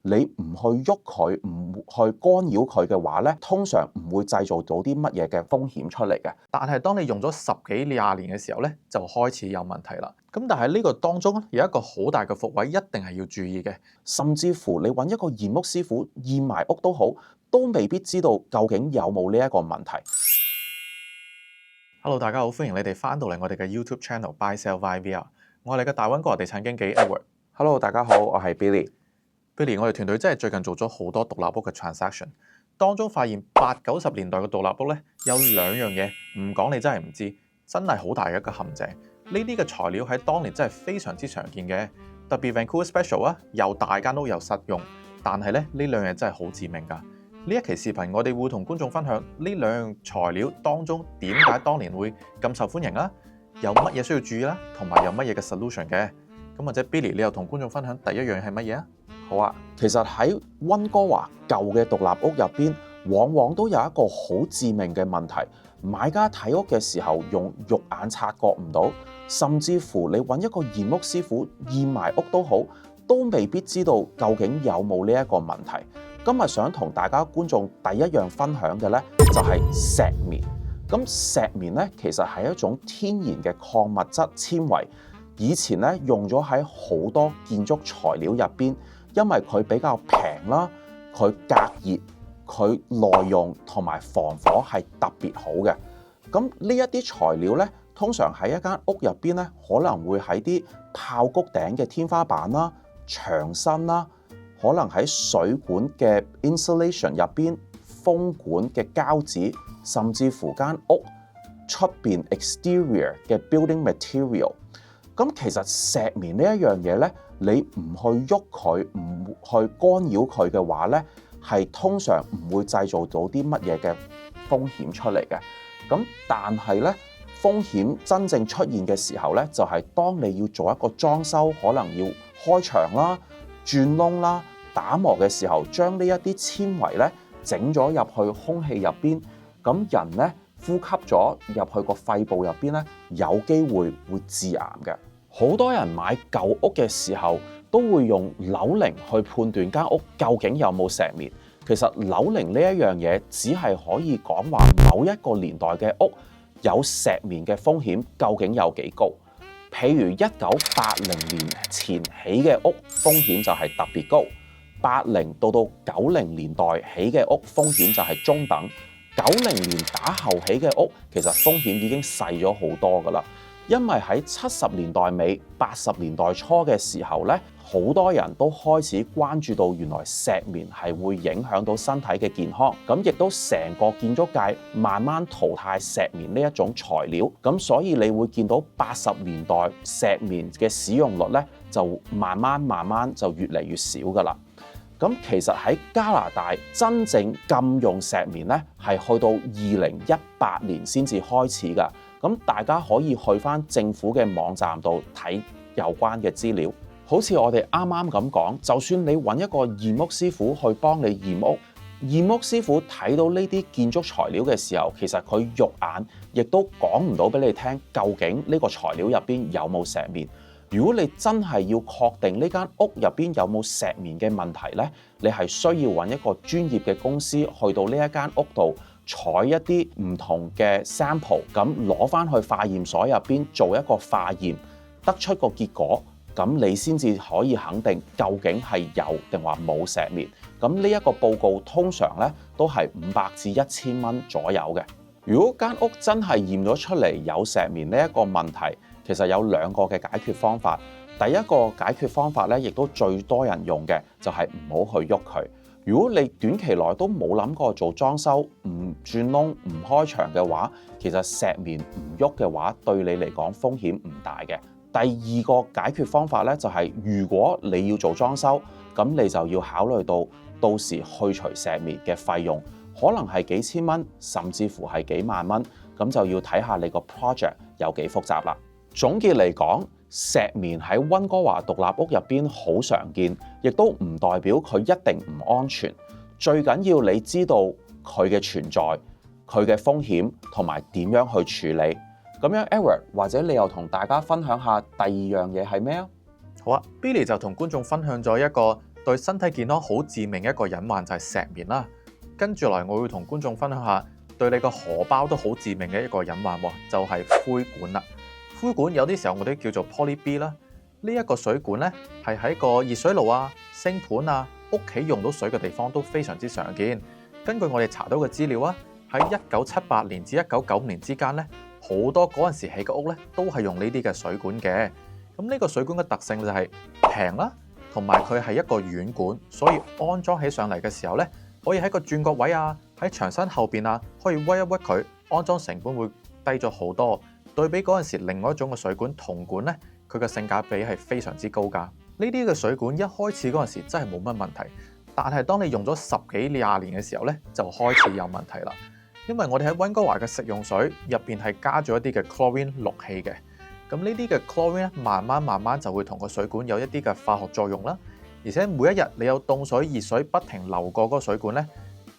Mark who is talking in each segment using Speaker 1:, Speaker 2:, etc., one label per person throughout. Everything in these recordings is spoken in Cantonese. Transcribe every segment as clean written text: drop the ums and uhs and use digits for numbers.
Speaker 1: 你唔去喐佢，唔去干擾佢嘅話咧，通常唔會製造到啲乜嘢嘅風險出嚟嘅。
Speaker 2: 但係當你用咗10幾20年嘅時候咧，就開始有問題啦。咁但係呢個當中有一個好大嘅伏位，一定係要注意嘅。
Speaker 1: 甚至乎你揾一個驗屋師傅驗埋屋都好，都未必知道究竟有冇呢一個問題。
Speaker 2: Hello， 大家好，歡迎你哋翻到嚟我哋嘅 YouTube Channel Buy Sell YVR。我係你嘅大溫哥華地產經紀 Edward。Hello，
Speaker 1: 大家好，我係 Billy。
Speaker 2: Billy，我哋團隊真係最近做咗好多獨立屋嘅 transaction， 當中發現80、90年代嘅獨立屋咧，有兩樣嘢唔講你真係唔知，真係好大嘅一個陷阱。呢啲嘅材料喺當年真係非常之常見嘅，特別 Vancouver Special 啊，又大間屋又實用，但係咧呢兩樣真係好致命㗎。呢一期視頻我哋會同觀眾分享呢兩樣材料當中點解當年會咁受歡迎啦，有乜嘢需要注意啦，同埋有乜嘢嘅 solution 嘅。咁或者 Billy 你又同觀眾分享第一樣係乜嘢啊？
Speaker 1: 好啊，其實喺溫哥華舊嘅獨立屋入邊，往往都有一個好致命嘅問題，買家睇屋嘅時候用肉眼察覺唔到，甚至乎你揾一個驗屋師傅驗埋屋都好，都未必知道究竟有冇呢一個問題。今日想同大家觀眾第一樣分享嘅呢，就係石棉。咁石棉呢，其實係一種天然嘅礦物質纖維，以前呢，用咗喺好多建築材料入邊。因為佢比較平啦，佢隔熱、佢耐用同埋防火係特別好嘅。咁呢一啲材料咧，通常喺一間屋入邊咧，可能會喺啲炮谷頂嘅天花板啦、牆身啦，可能喺水管嘅 insulation 入邊、風管嘅膠紙，甚至乎間屋出邊 exterior 嘅 building material。咁其實石棉呢一樣嘢咧，你唔去喐佢，唔去干擾佢嘅話咧，係通常唔會製造到啲乜嘢嘅風險出嚟嘅。咁但係咧，風險真正出現嘅時候咧，就係當你要做一個裝修，可能要開牆啦、鑽窿啦、打磨嘅時候，將呢一啲纖維咧整咗入去空氣入邊，咁人咧呼吸咗入去個肺部入邊咧，有機會致癌嘅。好多人買舊屋嘅時候，都會用樓齡去判斷間屋究竟有冇石棉。其實樓齡呢一樣嘢，只係可以講話某一個年代嘅屋有石棉嘅風險究竟有幾高。譬如1980年前起嘅屋，風險就係特別高；80到90年代起嘅屋，風險就係中等；90年打後起嘅屋，其實風險已經細咗好多㗎喇。因為喺70年代尾、80年代初嘅時候咧，好多人都開始關注到原來石棉係會影響到身體嘅健康，咁亦都成個建築界慢慢淘汰石棉呢一種材料，咁所以你會見到80年代石棉嘅使用率咧就慢慢就越嚟越少㗎喇。咁其實喺加拿大真正禁用石棉咧，係去到2018年先至開始㗎。咁大家可以去返政府嘅網站度睇有關嘅資料。好似我哋啱啱咁講，就算你揾一個驗屋師傅去幫你驗屋，驗屋師傅睇到呢啲建築材料嘅時候，其實佢肉眼亦都講唔到俾你聽，究竟呢個材料入邊有冇石棉。如果你真係要確定呢間屋入邊有冇石棉嘅問題呢，你係需要揾一個專業嘅公司去到呢一間屋度採一啲唔同嘅 sample， 咁攞翻去化驗所入邊做一個化驗，得出個結果，咁你先至可以肯定究竟係有定話冇石棉。咁呢一個報告通常咧都係500至1000蚊左右嘅。如果間屋真係驗咗出嚟有石棉呢一個問題，其實有兩個嘅解決方法。第一個解決方法咧，亦都最多人用嘅，就係唔好去喐佢。如果你短期內都冇諗過做裝修，唔鑽窿、唔開牆嘅話，其實石棉唔喐嘅話，對你嚟講風險唔大嘅。第二個解決方法咧，就係如果你要做裝修，咁你就要考慮到時去除石棉嘅費用，可能係幾千蚊，甚至乎係幾萬蚊，咁就要睇下你個 project 有幾複雜啦。總結嚟講，石棉喺溫哥華獨立屋入邊好常見，亦都唔代表佢一定唔安全。最緊要你知道佢嘅存在、佢嘅風險同埋點樣去處理。咁樣 Edward， 或者你又同大家分享下第二樣嘢係咩啊？
Speaker 2: 好啊，Billy 就同觀眾分享咗一個對身體健康好致命嘅一個隱患就係石棉啦。跟住來我會同觀眾分享下對你個荷包都好致命嘅一個隱患喎，就係灰管啦。灰管有啲時候我哋叫做 Poly B 啦，呢一個水管呢，係喺個熱水爐啊、星盤啊、屋企用到水嘅地方都非常之常見。根據我哋查到嘅資料啊，喺1978年至1995年之間呢，好多嗰陣時起嘅屋呢都係用呢啲嘅水管嘅。咁呢個水管嘅特性就係平啦，同埋佢係一個軟管，所以安裝起上嚟嘅時候呢，可以喺個轉角位啊，喺牆身後邊啊，可以屈一屈佢，安裝成本會低咗好多。對比嗰陣時另外一種嘅水管銅管呢，佢嘅性價比係非常之高㗎。呢啲嘅水管一開始嗰陣時真係冇乜問題，但係當你用咗10幾20年嘅時候呢，就開始有問題啦。因為我哋喺溫哥華嘅食用水入邊係加咗一啲嘅 chlorine 氯氣嘅，咁呢啲嘅 chlorine 咧慢慢就會同個水管有一啲嘅化學作用啦。而且每一日你有凍水、熱水不停流過嗰個水管呢，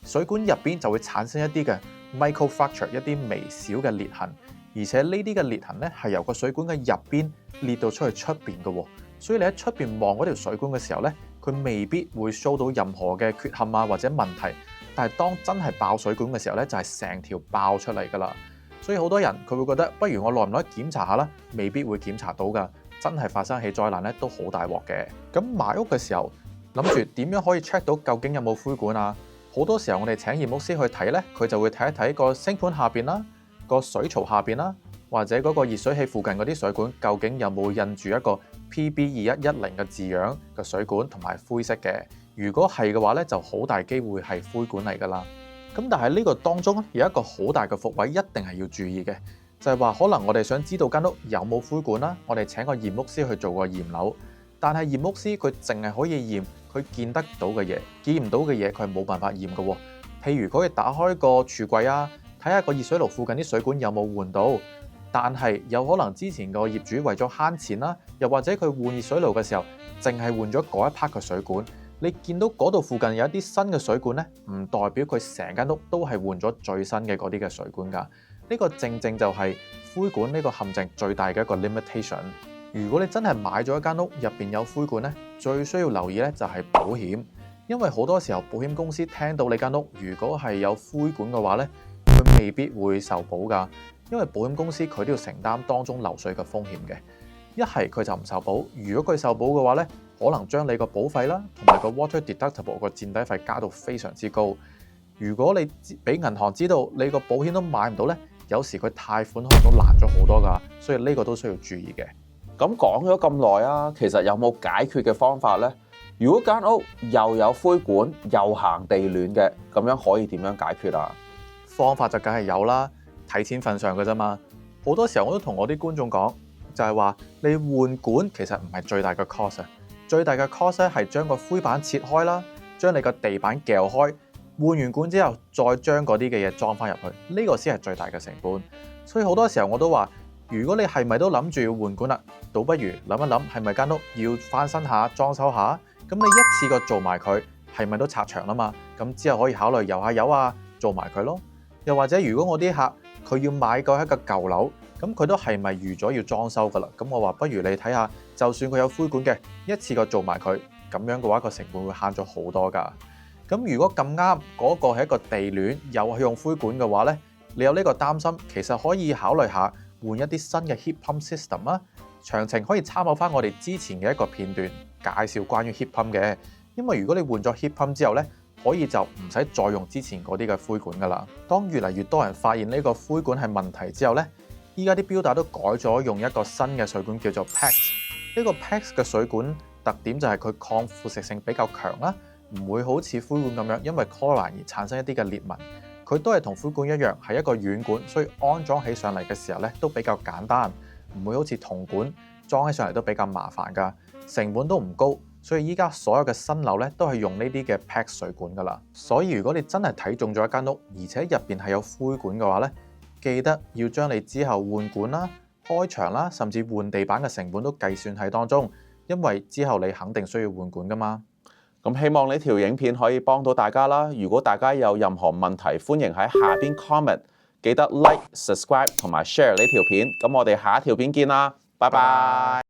Speaker 2: 水管入邊就會產生一啲嘅 microfracture， 一啲微小嘅裂痕。而且呢啲嘅裂痕咧係由個水管嘅入邊裂到出去出邊嘅喎，所以你喺出邊望嗰條水管嘅時候咧，佢未必會 show 到任何嘅缺陷啊或者問題。但係當真係爆水管嘅時候咧，就係成條爆出嚟㗎啦。所以好多人佢會覺得，不如我耐唔耐檢查下啦？未必會檢查到㗎，真係發生起災難咧都好大鑊嘅。咁買屋嘅時候諗住點樣可以 check 到究竟有冇灰管啊？好多時候我哋請驗屋師去睇咧，佢就會睇一睇個星盤下邊啦，個水槽下邊啦，或者嗰個熱水器附近嗰啲水管究竟有冇印住一個 PB2110嘅字樣嘅水管同埋灰色嘅。如果係嘅話咧，就好大機會係灰管嚟㗎啦。咁但係呢個當中有一個好大嘅伏位，一定係要注意嘅，就係話可能我哋想知道間屋有冇灰管啦，我哋請個驗屋師去做個驗樓，但係驗屋師佢淨係可以驗佢見得到嘅嘢，見唔到嘅嘢佢係冇辦法驗嘅喎。譬如佢可以打開個櫥櫃啊，睇下個熱水爐附近啲水管有冇換到，但係有可能之前個業主為咗慳錢啦，又或者佢換熱水爐嘅時候淨係換咗嗰一 part 嘅水管。你見到嗰度附近有一啲新嘅水管呢，唔代表佢成間屋都係換咗最新嘅嗰啲嘅水管㗎。呢個正正就係灰管呢個陷阱最大嘅一個 limitation。如果你真係買咗一間屋入邊有灰管呢，最需要留意呢就係保險，因為好多時候保險公司聽到你間屋如果係有灰管嘅話呢，佢未必會受保㗎，因為保險公司佢都要承擔當中漏水嘅風險嘅。一係佢就唔受保，如果佢受保嘅話呢，可能將你個保費啦，同埋個 water deductible 個墊底費加到非常之高。如果你俾銀行知道你個保險都買唔到呢，有時佢貸款可能都難咗好多㗎，所以呢個都需要注意嘅。
Speaker 1: 咁講咗咁耐啊，其實有冇解決嘅方法呢？如果間屋又有灰管又行地暖嘅，咁樣可以點樣解決啊？
Speaker 2: 方法就梗係有啦，睇錢份上嘅啫嘛。好多時候我都同我啲觀眾講，就係話你換管其實唔係最大嘅 cost 啊。最大嘅 cost 咧係將個灰板切開啦，將你個地板撬開，換完管之後再將嗰啲嘅嘢裝翻入去，呢個先係最大嘅成本。所以好多時候我都話，如果你係咪都諗住要換管啦，倒不如諗一諗係咪間屋要翻新下、裝修下，咁你一次過做埋佢，係咪都拆牆啦嘛？咁之後可以考慮油下油啊，做埋佢咯。又或者如果我啲客佢要買過一個舊樓，咁佢都係咪預咗要裝修㗎啦？咁我話不如你睇下，就算佢有灰管嘅，一次過做埋佢，咁樣嘅話個成本會慳咗好多㗎。咁如果咁啱嗰個係一個地暖，又係用灰管嘅話呢，你有呢個擔心，其實可以考慮下換一啲新嘅 heat pump system 啊。詳情可以參考翻我哋之前嘅一個片段介紹關於 heat pump 嘅。因為如果你換咗 heat pump 之後呢，可以就唔使再用之前嗰啲嘅灰管㗎啦。當越嚟越多人發現呢個灰管係問題之後呢，依家啲標打都改咗用一個新嘅水管叫做 PEX。呢個 PEX 嘅水管特點就係佢抗腐蝕性比較強啦，唔會好似灰管咁樣因為 chlorine 而產生一啲嘅裂紋。佢都係同灰管一樣係一個軟管，所以安裝起上嚟嘅時候咧都比較簡單，唔會好似銅管裝起上嚟都比較麻煩㗎，成本都唔高。所以依家所有嘅新樓咧都係用呢啲嘅 PEX 水管㗎啦。所以如果你真係睇中咗一間屋，而且入邊係有灰管嘅話咧，記得要將你之後換管啦、開牆啦，甚至換地板嘅成本都計算喺當中，因為之後你肯定需要換管㗎嘛。
Speaker 1: 咁希望呢條影片可以幫到大家啦。如果大家有任何問題，歡迎喺下邊 comment， 記得 like、subscribe 同埋 share 呢條片。咁我哋下一條片見啦，拜拜。